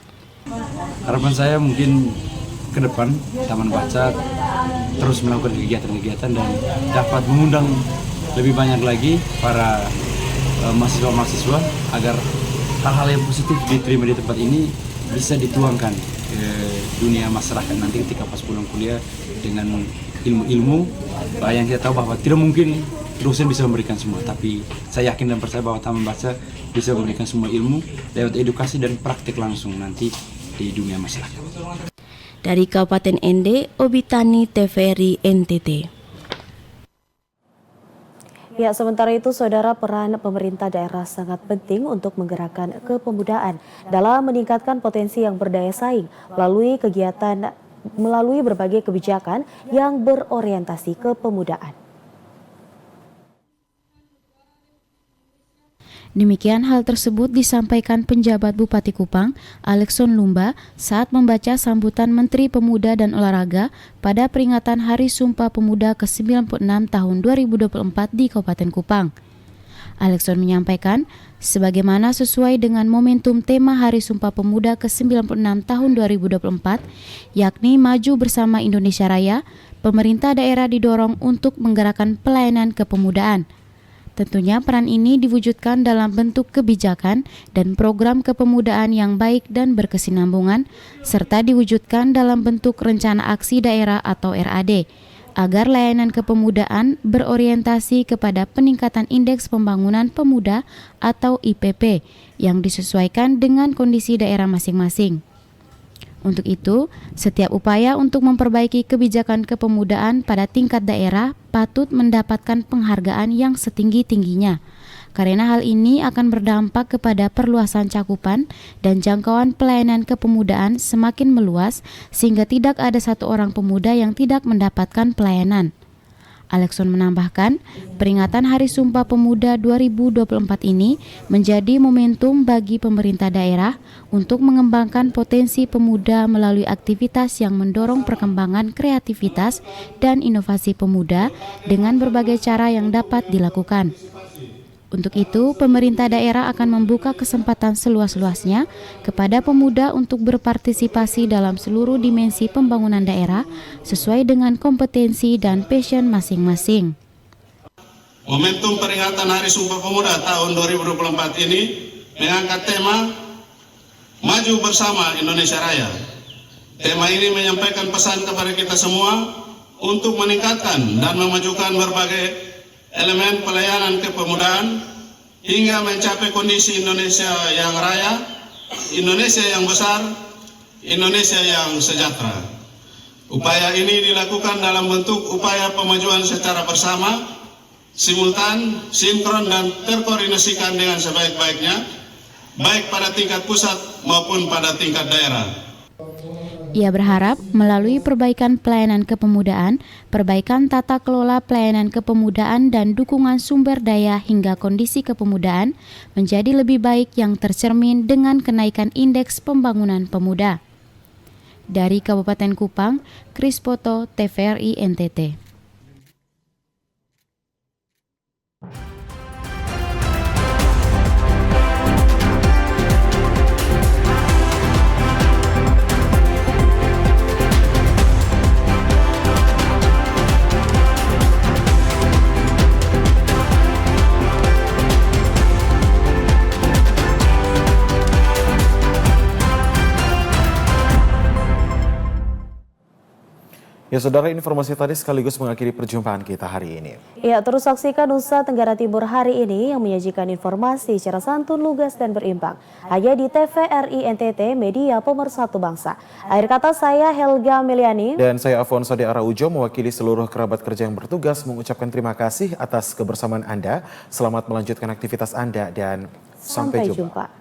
Harapan saya mungkin ke depan Taman Baca terus melakukan kegiatan-kegiatan dan dapat mengundang lebih banyak lagi para mahasiswa-mahasiswa agar hal-hal yang positif diterima di tempat ini bisa dituangkan ke dunia masyarakat nanti ketika pas pulang kuliah dengan ilmu-ilmu yang kita tahu bahwa tidak mungkin dosen bisa memberikan semua, tapi saya yakin dan percaya bahwa Taman Baca bisa memberikan semua ilmu lewat edukasi dan praktik langsung nanti di dunia masyarakat. Dari Kabupaten Ende, Obitani, TVRI NTT. Ya, sementara itu, saudara, peran pemerintah daerah sangat penting untuk menggerakkan kepemudaan dalam meningkatkan potensi yang berdaya saing melalui berbagai kebijakan yang berorientasi kepemudaan. Demikian hal tersebut disampaikan penjabat Bupati Kupang, Alexson Lumba, saat membaca sambutan Menteri Pemuda dan Olahraga pada peringatan Hari Sumpah Pemuda ke-96 tahun 2024 di Kabupaten Kupang. Alexson menyampaikan, sebagaimana sesuai dengan momentum tema Hari Sumpah Pemuda ke-96 tahun 2024, yakni Maju Bersama Indonesia Raya, pemerintah daerah didorong untuk menggerakkan pelayanan kepemudaan. Tentunya peran ini diwujudkan dalam bentuk kebijakan dan program kepemudaan yang baik dan berkesinambungan, serta diwujudkan dalam bentuk rencana aksi daerah atau RAD, agar layanan kepemudaan berorientasi kepada peningkatan indeks pembangunan pemuda atau IPP yang disesuaikan dengan kondisi daerah masing-masing. Untuk itu, setiap upaya untuk memperbaiki kebijakan kepemudaan pada tingkat daerah patut mendapatkan penghargaan yang setinggi-tingginya, karena hal ini akan berdampak kepada perluasan cakupan dan jangkauan pelayanan kepemudaan semakin meluas sehingga tidak ada satu orang pemuda yang tidak mendapatkan pelayanan. Alexson menambahkan, peringatan Hari Sumpah Pemuda 2024 ini menjadi momentum bagi pemerintah daerah untuk mengembangkan potensi pemuda melalui aktivitas yang mendorong perkembangan kreativitas dan inovasi pemuda dengan berbagai cara yang dapat dilakukan. Untuk itu, pemerintah daerah akan membuka kesempatan seluas-luasnya kepada pemuda untuk berpartisipasi dalam seluruh dimensi pembangunan daerah sesuai dengan kompetensi dan passion masing-masing. Momentum peringatan Hari Sumpah Pemuda tahun 2024 ini mengangkat tema Maju Bersama Indonesia Raya. Tema ini menyampaikan pesan kepada kita semua untuk meningkatkan dan memajukan berbagai elemen pelayanan kepemudaan hingga mencapai kondisi Indonesia yang raya, Indonesia yang besar, Indonesia yang sejahtera. Upaya ini dilakukan dalam bentuk upaya pemajuan secara bersama, simultan, sinkron, dan terkoordinasikan dengan sebaik-baiknya, baik pada tingkat pusat maupun pada tingkat daerah. Ia berharap melalui perbaikan pelayanan kepemudaan, perbaikan tata kelola pelayanan kepemudaan dan dukungan sumber daya hingga kondisi kepemudaan menjadi lebih baik yang tercermin dengan kenaikan indeks pembangunan pemuda. Dari Kabupaten Kupang, Kris Poto, TVRI NTT. Ya, saudara, informasi tadi sekaligus mengakhiri perjumpaan kita hari ini. Ya, terus saksikan Nusa Tenggara Timur hari ini yang menyajikan informasi secara santun, lugas, dan berimbang. Hanya di TVRI NTT, media pemersatu bangsa. Akhir kata saya Helga Meliani. Dan saya Afonso de Araujo mewakili seluruh kerabat kerja yang bertugas mengucapkan terima kasih atas kebersamaan Anda. Selamat melanjutkan aktivitas Anda dan sampai jumpa.